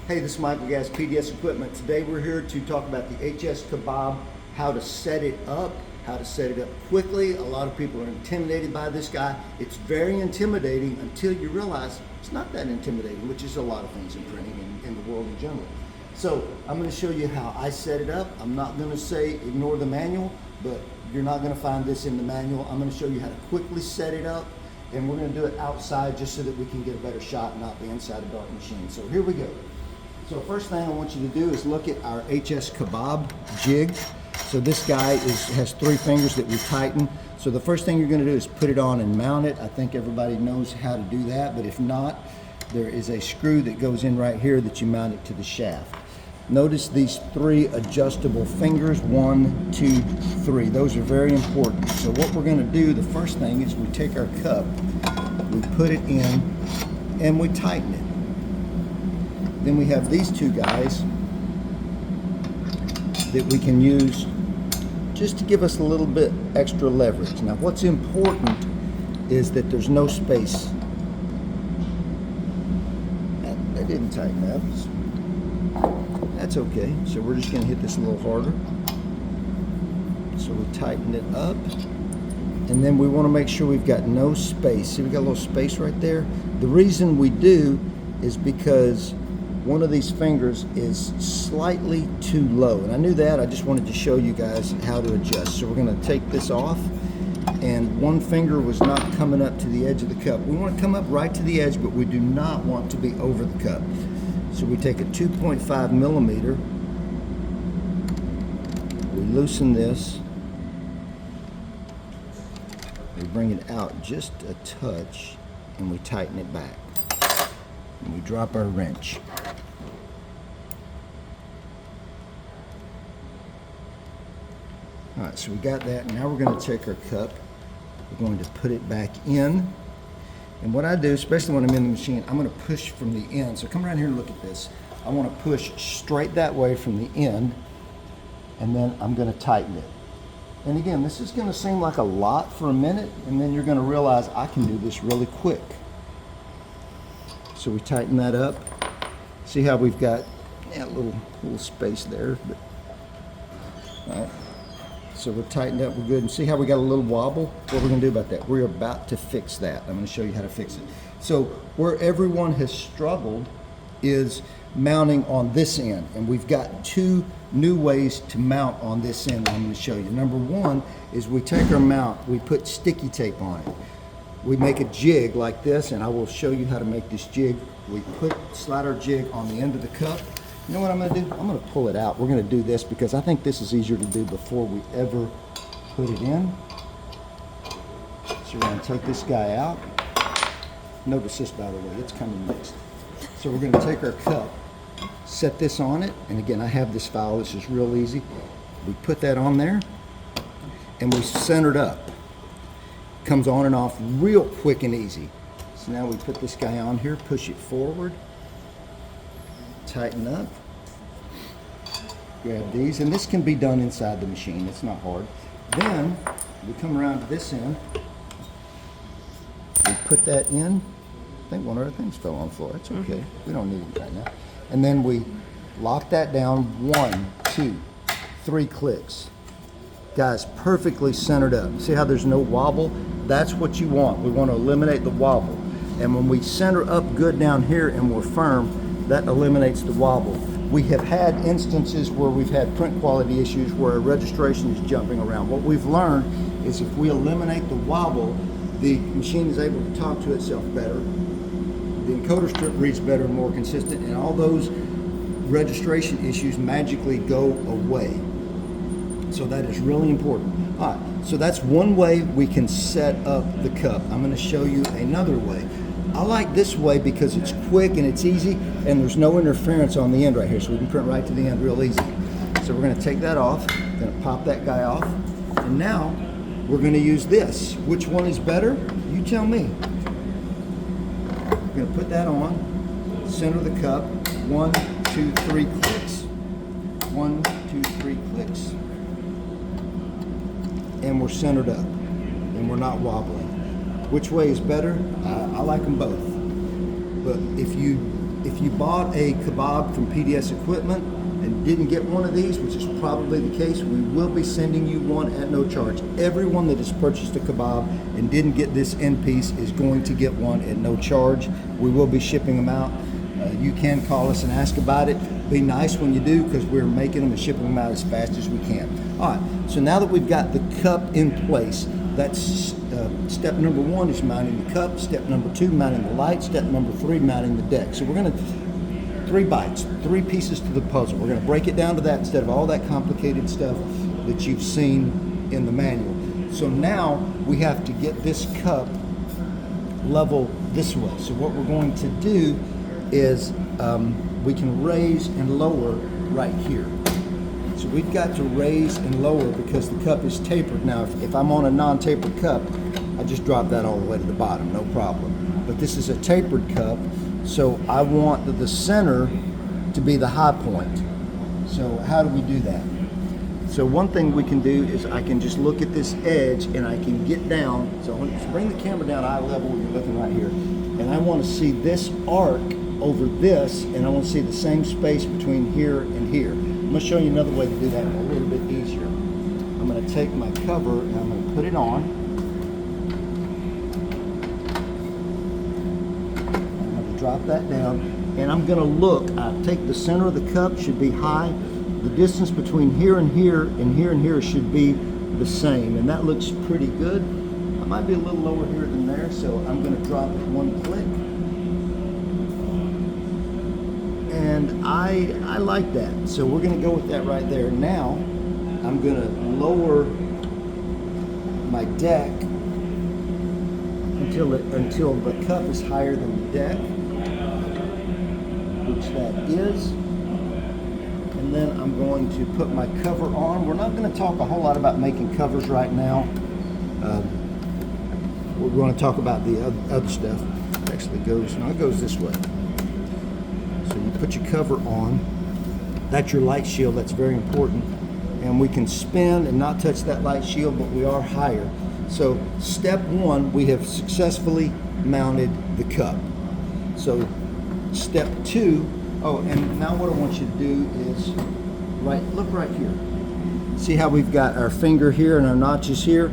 Hey, this is Michael HS PDS Equipment. Today we're here to talk about the HS Kebab, how to set it up quickly. A lot of people are intimidated by this guy. It's very intimidating until you realize it's not that intimidating, which is a lot of things in printing and in the world in general. So I'm going to show you how I set it up. I'm not going to say ignore the manual, but you're not going to find this in the manual. I'm going to show you how to quickly set it up, and we're going to do it outside just so that we can get a better shot, not be inside a dark machine. So here we go. So first thing I want you to do is look at our HS Kebab jig. So this guy has 3 fingers that we tighten. So the first thing you're going to do is put it on and mount it. I think everybody knows how to do that, but if not, there is a screw that goes in right here that you mount it to the shaft. Notice these 3 adjustable fingers, 1, 2, 3. Those are very important. So what we're going to do, the first thing is we take our cup, we put it in, and we tighten it. Then we have these 2 guys that we can use just to give us a little bit extra leverage. Now what's important is that there's no space. That didn't tighten up. That's okay. So we're just going to hit this a little harder. So we tighten it up. And then we want to make sure we've got no space. See, we got a little space right there. The reason we do is because one of these fingers is slightly too low. And I knew that. I just wanted to show you guys how to adjust. So we're going to take this off. And one finger was not coming up to the edge of the cup. We want to come up right to the edge, but we do not want to be over the cup. So we take a 2.5 millimeter. We loosen this. We bring it out just a touch, and we tighten it back. And we drop our wrench. All right, so we got that. Now we're going to take our cup. We're going to put it back in. And what I do, especially when I'm in the machine, I'm going to push from the end. So come around here and look at this. I want to push straight that way from the end, and then I'm going to tighten it. And again, this is going to seem like a lot for a minute, and then you're going to realize I can do this really quick. So we tighten that up. See how we've got a little space there. But, all right. So we're tightened up, we're good. And see how we got a little wobble? What we're going to do about that? We're about to fix that. I'm going to show you how to fix it. So where everyone has struggled is mounting on this end. And we've got 2 new ways to mount on this end I'm going to show you. Number 1 is we take our mount, we put sticky tape on it. We make a jig like this, and I will show you how to make this jig. We slide our jig on the end of the cup. You know what I'm going to do? I'm going to pull it out. We're going to do this because I think this is easier to do before we ever put it in. So we're going to take this guy out. Notice this, by the way, it's coming mixed. So we're going to take our cup, set this on it, and again, I have this file. This is real easy. We put that on there, and we center it up. Comes on and off real quick and easy. So now we put this guy on here, push it forward, tighten up, grab these, and this can be done inside the machine. It's not hard. Then we come around to this end, we put that in. I think one of our things fell on the floor. It's okay. We don't need it right now. And then we lock that down. 1, 2, 3 clicks. Guys, perfectly centered up. See how there's no wobble? That's what you want. We want to eliminate the wobble. And when we center up good down here and we're firm, that eliminates the wobble. We have had instances where we've had print quality issues where a registration is jumping around. What we've learned is if we eliminate the wobble, the machine is able to talk to itself better. The encoder strip reads better and more consistent, and all those registration issues magically go away. So that is really important. All right, so that's one way we can set up the cup. I'm going to show you another way. I like this way because it's quick and it's easy, and there's no interference on the end right here, so we can print right to the end real easy. So we're going to take that off, going to pop that guy off, and now we're going to use this. Which one is better? You tell me. We're going to put that on, center the cup, 1, 2, 3 clicks. 1, 2, 3 clicks. And we're centered up, and we're not wobbling. Which way is better? I like them both. But if you if you bought a kebab from PDS Equipment and didn't get one of these, which is probably the case, we will be sending you one at no charge. Everyone that has purchased a kebab and didn't get this end piece is going to get one at no charge. We will be shipping them out. You can call us and ask about it. Be nice when you do, because we're making them and shipping them out as fast as we can. All right, so now that we've got the cup in place, that's step number 1 is mounting the cup. Step number 2, mounting the light. Step number 3, mounting the deck. So we're going to 3 bites, 3 pieces to the puzzle. We're going to break it down to that instead of all that complicated stuff that you've seen in the manual. So now we have to get this cup level this way. So what we're going to do is we can raise and lower right here. So we've got to raise and lower because the cup is tapered. Now if I'm on a non-tapered cup, I just drop that all the way to the bottom, no problem. But this is a tapered cup, so I want the center to be the high point. So how do we do that? So one thing we can do is I can just look at this edge and I can get down. So let's bring the camera down eye level, you're looking right here. And I want to see this arc over this, and I want to see the same space between here and here. I'm going to show you another way to do that a little bit easier. I'm going to take my cover and I'm going to put it on. I'm going to drop that down, and I'm going to look. I take the center of the cup should be high. The distance between here and here and here and here should be the same, and that looks pretty good. I might be a little lower here than there, so I'm going to drop it 1 click. And I like that, so we're going to go with that right there. Now I'm going to lower my deck until the cup is higher than the deck, which that is. And then I'm going to put my cover on. We're not going to talk a whole lot about making covers right now. We're going to talk about the other stuff. It actually goes, no, it goes this way. So you put your cover on. That's your light shield. That's very important. And we can spin and not touch that light shield, but we are higher. So step 1, we have successfully mounted the cup. So step 2, oh, and now what I want you to do is, look right here. See how we've got our finger here and our notches here?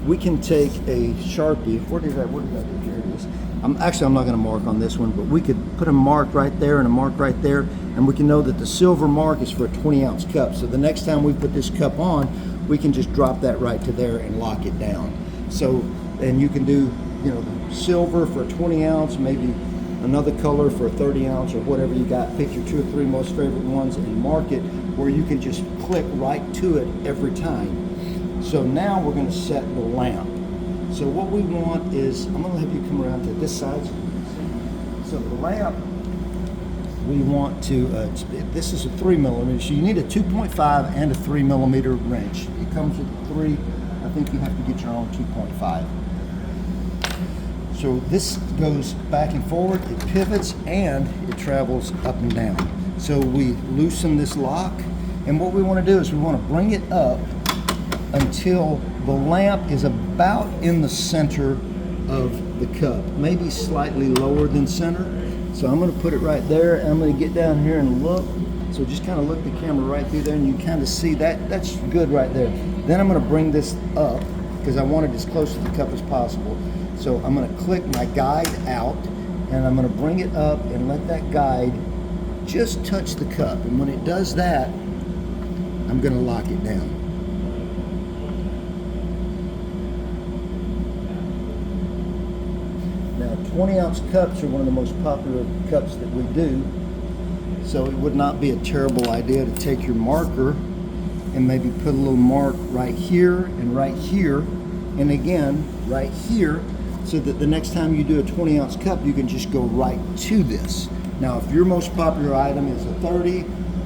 We can take a Sharpie. What did I do? Here it is. I'm not going to mark on this one, but we could put a mark right there and a mark right there, and we can know that the silver mark is for a 20-ounce cup. So the next time we put this cup on, we can just drop that right to there and lock it down. So, and you can do, you know, the silver for a 20-ounce, maybe another color for a 30-ounce or whatever you got. Pick your 2 or 3 most favorite ones and mark it where you can just click right to it every time. So now we're going to set the lamp. So what we want is, I'm going to have you come around to this side. So the lamp, we want to, this is a 3mm, so you need a 2.5 and a 3mm wrench. It comes with 3, I think you have to get your own 2.5. So this goes back and forward, it pivots, and it travels up and down. So we loosen this lock, and what we want to do is we want to bring it up until the lamp is about in the center of the cup, maybe slightly lower than center. So I'm going to put it right there, and I'm going to get down here and look. So just kind of look the camera right through there, and you kind of see that. That's good right there. Then I'm going to bring this up because I want it as close to the cup as possible. So I'm going to click my guide out, and I'm going to bring it up and let that guide just touch the cup. And when it does that, I'm going to lock it down. Now, 20-ounce cups are one of the most popular cups that we do, so it would not be a terrible idea to take your marker and maybe put a little mark right here, and again, right here, so that the next time you do a 20-ounce cup, you can just go right to this. Now, if your most popular item is a 30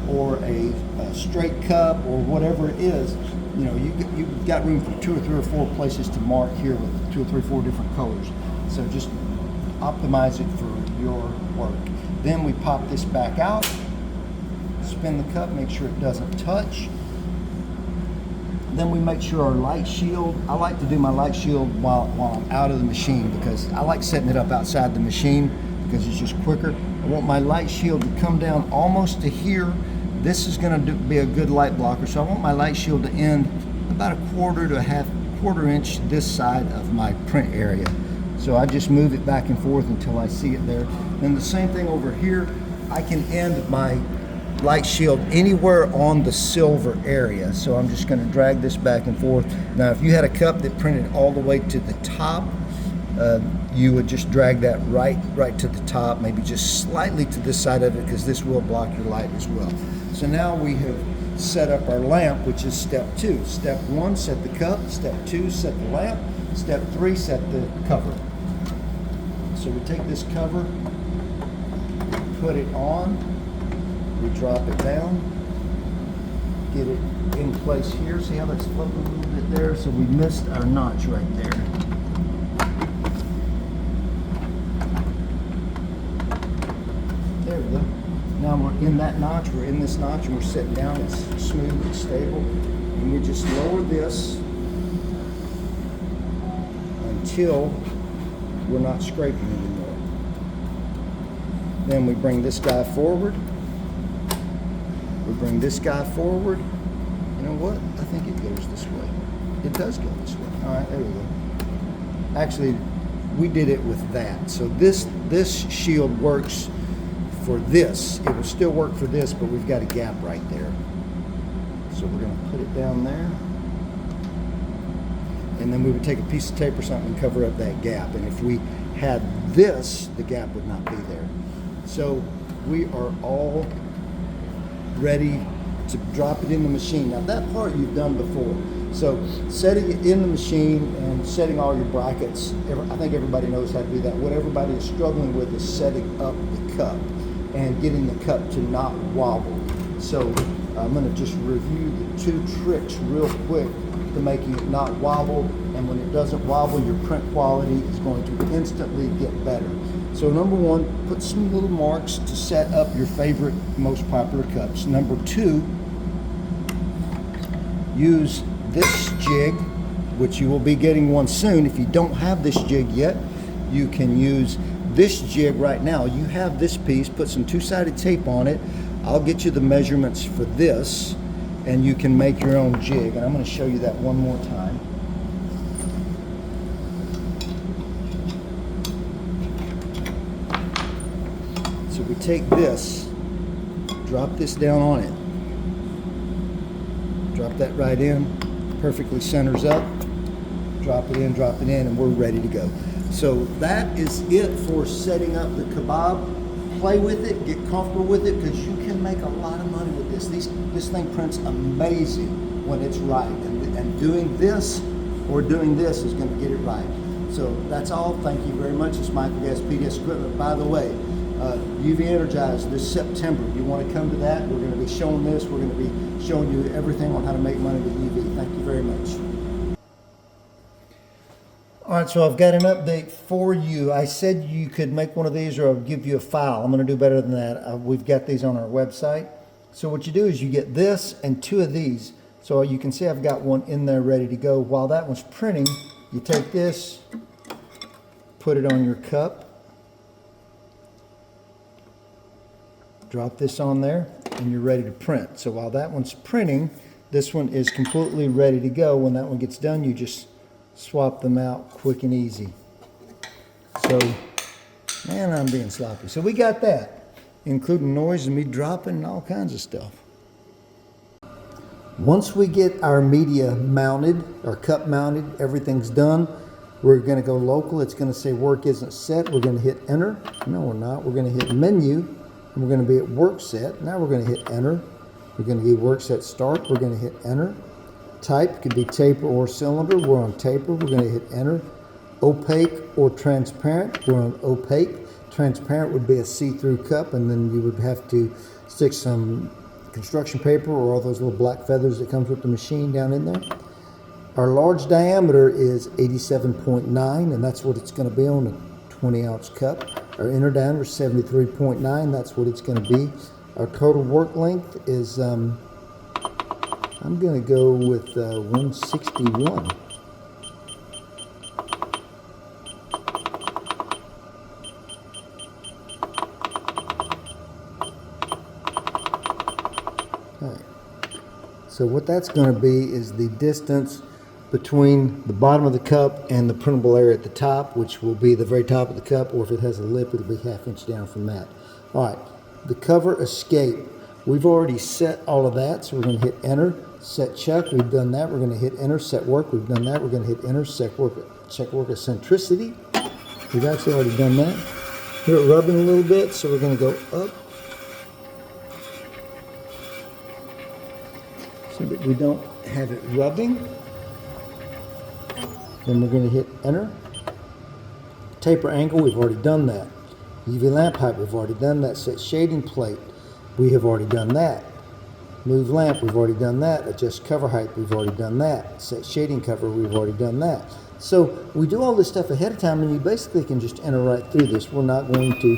or a straight cup or whatever it is, you know, you've got room for 2 or 3 or 4 places to mark here with 2 or 3 or 4 different colors. So just optimize it for your work. Then we pop this back out, spin the cup, make sure it doesn't touch. Then we make sure our light shield, I like to do my light shield while I'm out of the machine because I like setting it up outside the machine because it's just quicker. I want my light shield to come down almost to here. This is going to be a good light blocker, so I want my light shield to end about a quarter to a quarter inch this side of my print area. So I just move it back and forth until I see it there. And the same thing over here, I can end my light shield anywhere on the silver area. So I'm just going to drag this back and forth. Now if you had a cup that printed all the way to the top, you would just drag that right to the top, maybe just slightly to this side of it, because this will block your light as well. So now we have set up our lamp, which is step 2. Step 1, set the cup. Step 2, set the lamp. Step 3, set the cover. So we take this cover, put it on, we drop it down, get it in place here. See how that's floating a little bit there? So we missed our notch right there. There we go. Now we're in that notch, we're in this notch, and we're sitting down, it's smooth and stable. And we just lower this until we're not scraping anymore. Then we bring this guy forward. We bring this guy forward. You know what? I think it goes this way. It does go this way. All right, there we go. Actually, we did it with that. So this shield works for this. It will still work for this, but we've got a gap right there. So we're going to put it down there. And then we would take a piece of tape or something and cover up that gap. And if we had this, the gap would not be there. So we are all ready to drop it in the machine. Now that part you've done before. So setting it in the machine and setting all your brackets, I think everybody knows how to do that. What everybody is struggling with is setting up the cup and getting the cup to not wobble. So I'm going to just review the 2 tricks real quick to making it not wobble, and when it doesn't wobble, your print quality is going to instantly get better. So number 1, put some little marks to set up your favorite, most popular cups. Number 2, use this jig, which you will be getting one soon. If you don't have this jig yet, you can use this jig right now. You have this piece, put some 2-sided tape on it. I'll get you the measurements for this, and you can make your own jig. And I'm going to show you that one more time. So we take this, drop this down on it. Drop that right in, perfectly centers up. Drop it in, and we're ready to go. So that is it for setting up the kebab. Play with it, get comfortable with it, because you can make a lot of money with this. This thing prints amazing when it's right. And doing this or doing this is going to get it right. So that's all. Thank you very much. It's Mimaki HS PDS Equipment. By the way, UV Energized this September. You want to come to that? We're going to be showing this. We're going to be showing you everything on how to make money with UV. Thank you very much. All right, so I've got an update for you. I said you could make one of these or I'll give you a file. I'm going to do better than that. We've got these on our website. So what you do is you get this and 2 of these. So you can see I've got one in there ready to go. While that one's printing, you take this, put it on your cup, drop this on there, and you're ready to print. So while that one's printing, this one is completely ready to go. When that one gets done, you just swap them out quick and easy. So, man, I'm being sloppy. So we got that, including noise and me dropping and all kinds of stuff. Once we get our media mounted, our cup mounted, everything's done, we're going to go local. It's going to say work isn't set. We're going to hit enter. No, we're not. We're going to hit menu, and we're going to be at work set. Now we're going to hit enter. We're going to get work set start. We're going to hit enter. Type could be taper or cylinder. We're on taper. We're going to hit enter. Opaque or transparent. We're on opaque. Transparent would be a see-through cup, and then you would have to stick some construction paper or all those little black feathers that comes with the machine down in there. Our large diameter is 87.9, and that's what it's going to be on a 20-ounce cup. Our inner diameter is 73.9. That's what it's going to be. Our total work length is I'm going to go with 161. Okay. So what that's going to be is the distance between the bottom of the cup and the printable area at the top, which will be the very top of the cup, or if it has a lip, it'll be ½ inch down from that. All right, the cover escape. We've already set all of that, so we're going to hit enter, set check. We've done that. We're going to hit enter, set work. We've done that. We're going to hit enter, check work eccentricity. We've actually already done that. Hear it rubbing a little bit, so we're going to go up so that we don't have it rubbing. Then we're going to hit enter. Taper angle, we've already done that. UV lamp height, we've already done that. Set shading plate, we have already done that. Move lamp, we've already done that. Adjust cover height, we've already done that. Set shading cover, we've already done that. So we do all this stuff ahead of time, and you basically can just enter right through this. We're not going to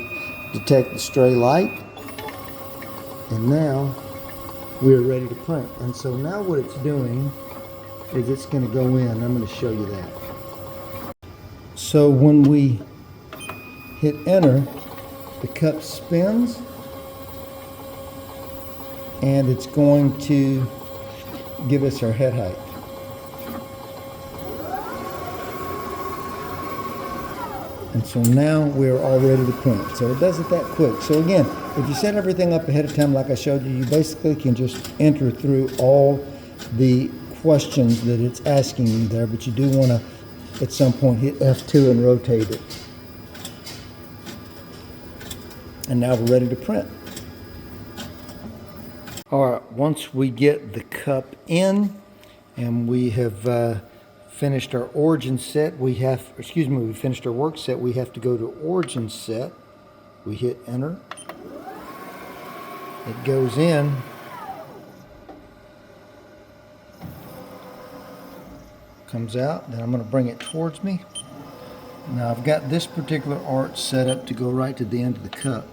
detect the stray light. And now we're ready to print. And so now what it's doing is it's going to go in. I'm going to show you that. So when we hit enter, the cup spins, and it's going to give us our head height. And so now we're all ready to print. So it does it that quick. So again, if you set everything up ahead of time like I showed you, you basically can just enter through all the questions that it's asking you there, but you do want to at some point hit F2 and rotate it. And now we're ready to print. All right, once we get the cup in and we have finished our origin set, we finished our work set, we have to go to origin set. We hit enter. It goes in. Comes out, then I'm going to bring it towards me. Now I've got this particular art set up to go right to the end of the cup.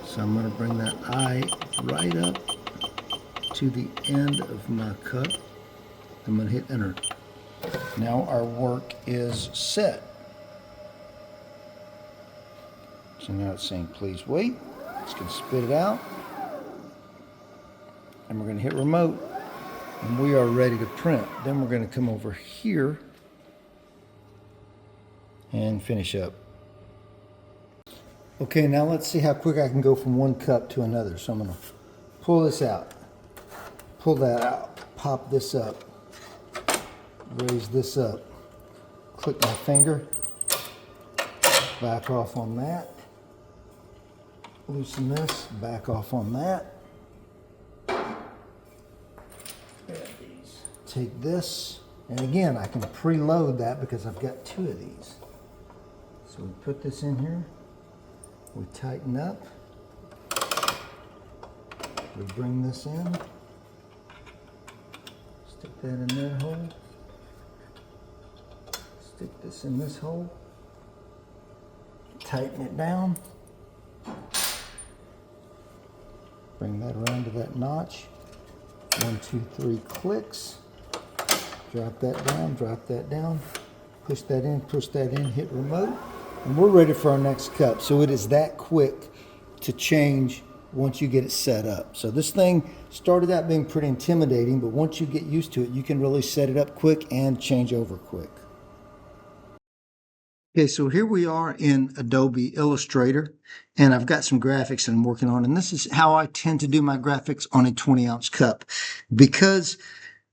So I'm going to bring that eye right up to the end of my cup. I'm going to hit enter. Now our work is set. So now it's saying please wait. It's going to spit it out. And we're going to hit remote. And we are ready to print. Then we're going to come over here and finish up. Okay, now let's see how quick I can go from one cup to another. So I'm going to pull this out, pull that out, pop this up, raise this up, click my finger, back off on that, loosen this, back off on that. Take this, and again, I can preload that because I've got two of these. So we put this in here, we tighten up, we bring this in, stick that in that hole, stick this in this hole, tighten it down, bring that around to that notch, 1, 2, 3 clicks. Drop that down, push that in, hit remote, and we're ready for our next cup. So it is that quick to change once you get it set up. So this thing started out being pretty intimidating, but once you get used to it, you can really set it up quick and change over quick. Okay, so here we are in Adobe Illustrator, and I've got some graphics that I'm working on, and this is how I tend to do my graphics on a 20-ounce cup. Because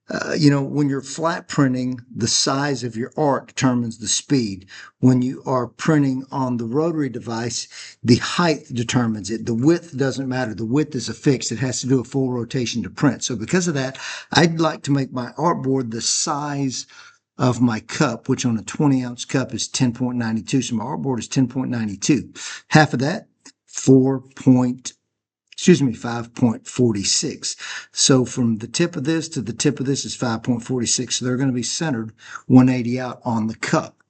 when you're flat printing, the size of your art determines the speed. When you are printing on the rotary device, the height determines it. The width doesn't matter. The width is affixed. It has to do a full rotation to print. So because of that, I'd like to make my artboard the size of my cup, which on a 20-ounce cup is 10.92. So my artboard is 10.92. Half of that, 5.46. So from the tip of this to the tip of this is 5.46. So they're going to be centered 180 out on the cup.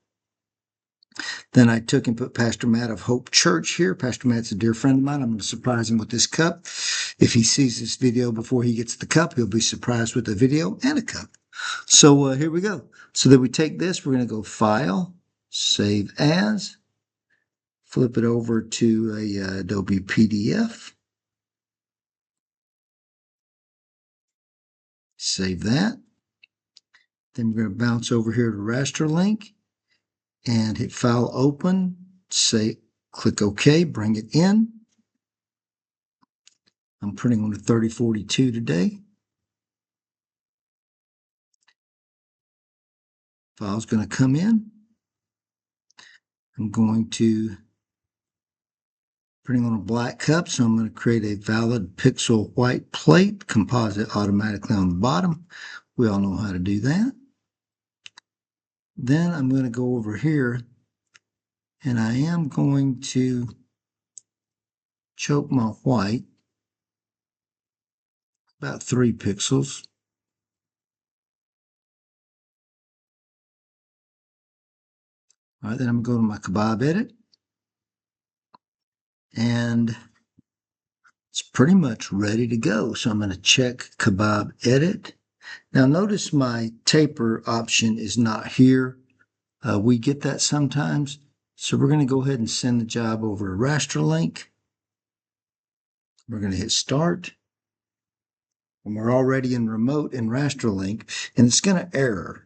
Then I took and put Pastor Matt of Hope Church here. Pastor Matt's a dear friend of mine. I'm going to surprise him with this cup. If he sees this video before he gets the cup, he'll be surprised with a video and a cup. So here we go. So that we take this, we're going to go File, Save As, flip it over to a Adobe PDF. Save that. Then we're going to bounce over here to raster link and hit File Open. Say, click OK, bring it in. I'm printing on a 3042 today. File's going to come in. I'm going to printing on a black cup, so I'm going to create a valid pixel white plate, composite automatically on the bottom. We all know how to do that. Then I'm going to go over here and I am going to choke my white about 3 pixels. All right, then I'm going to go to my kebab edit, and it's pretty much ready to go. So I'm going to check kebab edit. Now notice my taper option is not here. We get that sometimes. So we're going to go ahead and send the job over to raster link. We're going to hit start. And we're already in remote in raster link, and it's going to error.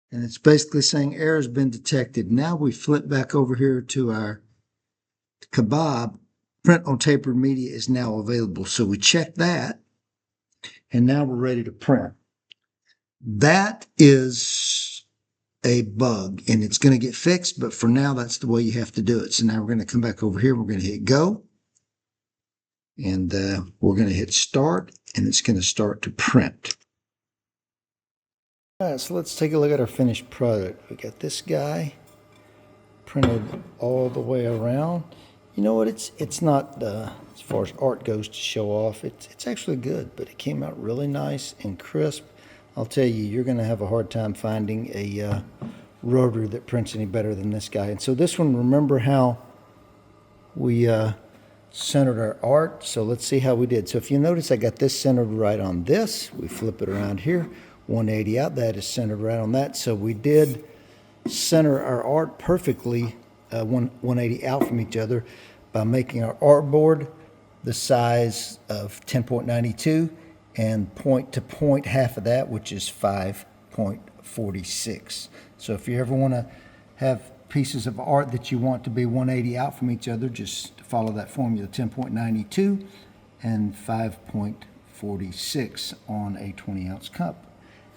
And it's basically saying error has been detected. Now we flip back over here to our kebab. Print on tapered media is now available. So we check that, and now we're ready to print. That is a bug, and it's going to get fixed, but for now, that's the way you have to do it. So now we're going to come back over here. We're going to hit go, and we're going to hit start, and it's going to start to print. All right, so let's take a look at our finished product. We got this guy printed all the way around. You know what? It's not as far as art goes to show off. It's actually good, but it came out really nice and crisp. I'll tell you, you're going to have a hard time finding a rotor that prints any better than this guy. And so this one, remember how we centered our art? So let's see how we did. So if you notice, I got this centered right on this. We flip it around here, 180 out. That is centered right on that. So we did center our art perfectly, 180 out from each other, by making our artboard the size of 10.92 and point to point half of that, which is 5.46. So if you ever want to have pieces of art that you want to be 180 out from each other, just follow that formula, 10.92 and 5.46 on a 20-ounce cup,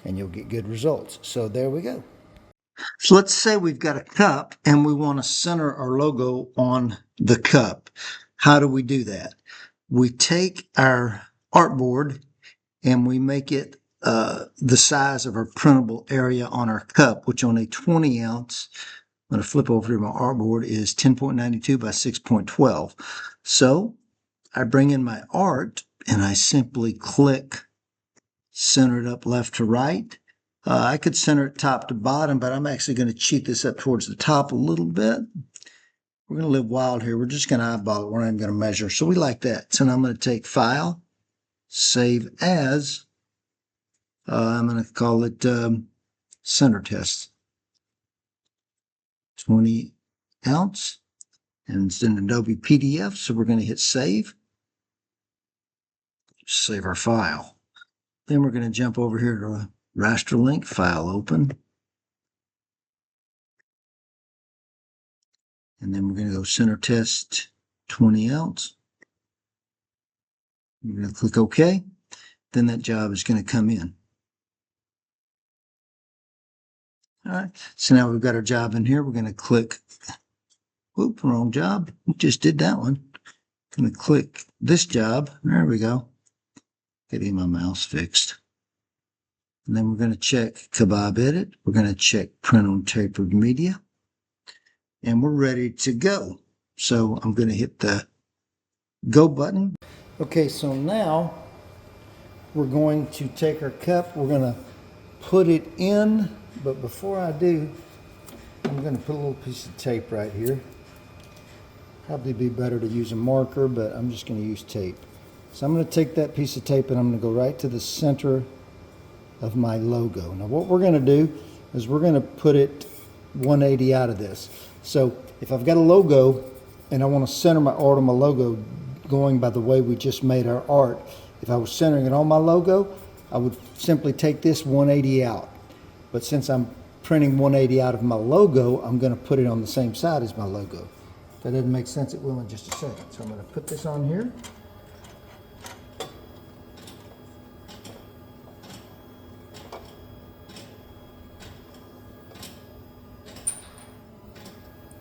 and you'll get good results. So there we go. So let's say we've got a cup and we want to center our logo on the cup. How do we do that? We take our artboard and we make it the size of our printable area on our cup, which on a 20-ounce, I'm going to flip over to my artboard, is 10.92 by 6.12. So I bring in my art and I simply click center it up left to right. I could center it top to bottom, but I'm actually going to cheat this up towards the top a little bit. We're going to live wild here. We're just going to eyeball it. We're not even going to measure. So we like that. So now I'm going to take File, Save As. I'm going to call it Center Test. 20 ounce. And it's in Adobe PDF. So we're going to hit Save. Save our file. Then we're going to jump over here to a raster link, File Open. And then we're going to go Center Test 20 ounce. We're going to click OK. Then that job is going to come in. All right, so now we've got our job in here. We're going to click, whoop, wrong job. We just did that one. Going to click this job. There we go. Getting my mouse fixed. And then we're going to check Kebab Edit. We're going to check Print on Tapered Media. And we're ready to go. So I'm going to hit the Go button. Okay, so now we're going to take our cup. We're going to put it in. But before I do, I'm going to put a little piece of tape right here. Probably be better to use a marker, but I'm just going to use tape. So I'm going to take that piece of tape and I'm going to go right to the center of my logo. Now what we're going to do is we're going to put it 180 out of this. So if I've got a logo and I want to center my art on my logo going by the way we just made our art. If I was centering it on my logo, I would simply take this 180 out. But since I'm printing 180 out of my logo, I'm going to put it on the same side as my logo. If that doesn't make sense, it will in just a second. So I'm going to put this on here.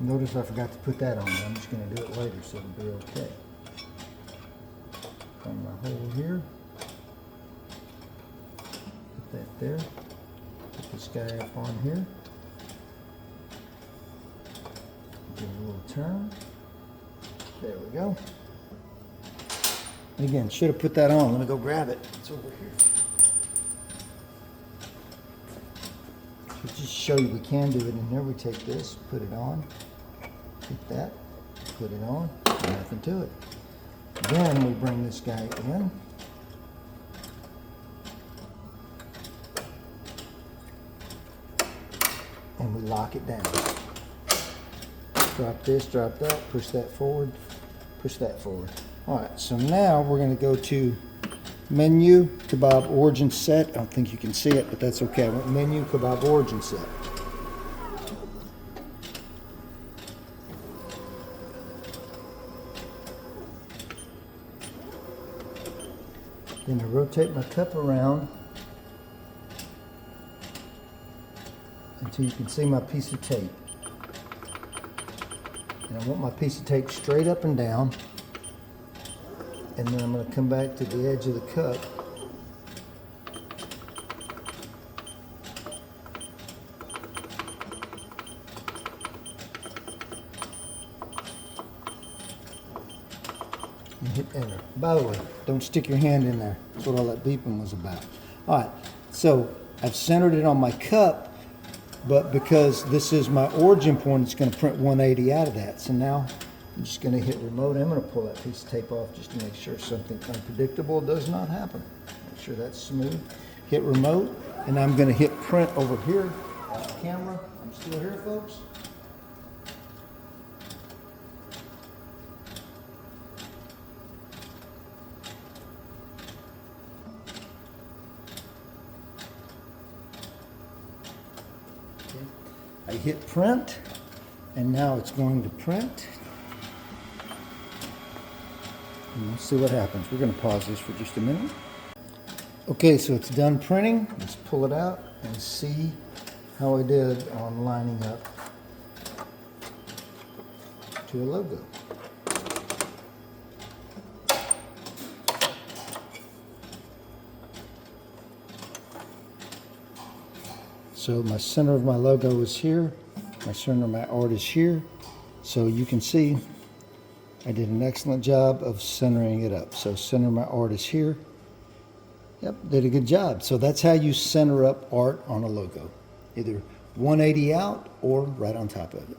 Notice I forgot to put that on there. I'm just going to do it later so it'll be okay. Find my hole here. Put that there. Put this guy up on here. Give it a little turn. There we go. And again, should have put that on. Let me go grab it. It's over here. Just to show you we can do it in here. We take this, put it on. Hit that, put it on, nothing to it. Then we bring this guy in. And we lock it down. Drop this, drop that, push that forward, push that forward. All right, so now we're going to go to Menu, Kebab Origin Set. I don't think you can see it, but that's okay. I want Menu, Kebab Origin Set. Then I rotate my cup around until you can see my piece of tape. And I want my piece of tape straight up and down. And then I'm going to come back to the edge of the cup. And hit enter. By the way, don't stick your hand in there. That's what all that beeping was about. All right, so I've centered it on my cup, but because this is my origin point, it's going to print 180 out of that. So now I'm just going to hit remote. I'm going to pull that piece of tape off just to make sure something unpredictable does not happen. Make sure that's smooth. Hit remote, and I'm going to hit print over here on the camera. I'm still here, folks. I hit print, and now it's going to print. And let's see what happens. We're going to pause this for just a minute. Okay, so it's done printing. Let's pull it out and see how I did on lining up to a logo. So my center of my logo is here. My center of my art is here. So you can see I did an excellent job of centering it up. So center of my art is here. Yep, did a good job. So that's how you center up art on a logo. Either 180 out or right on top of it.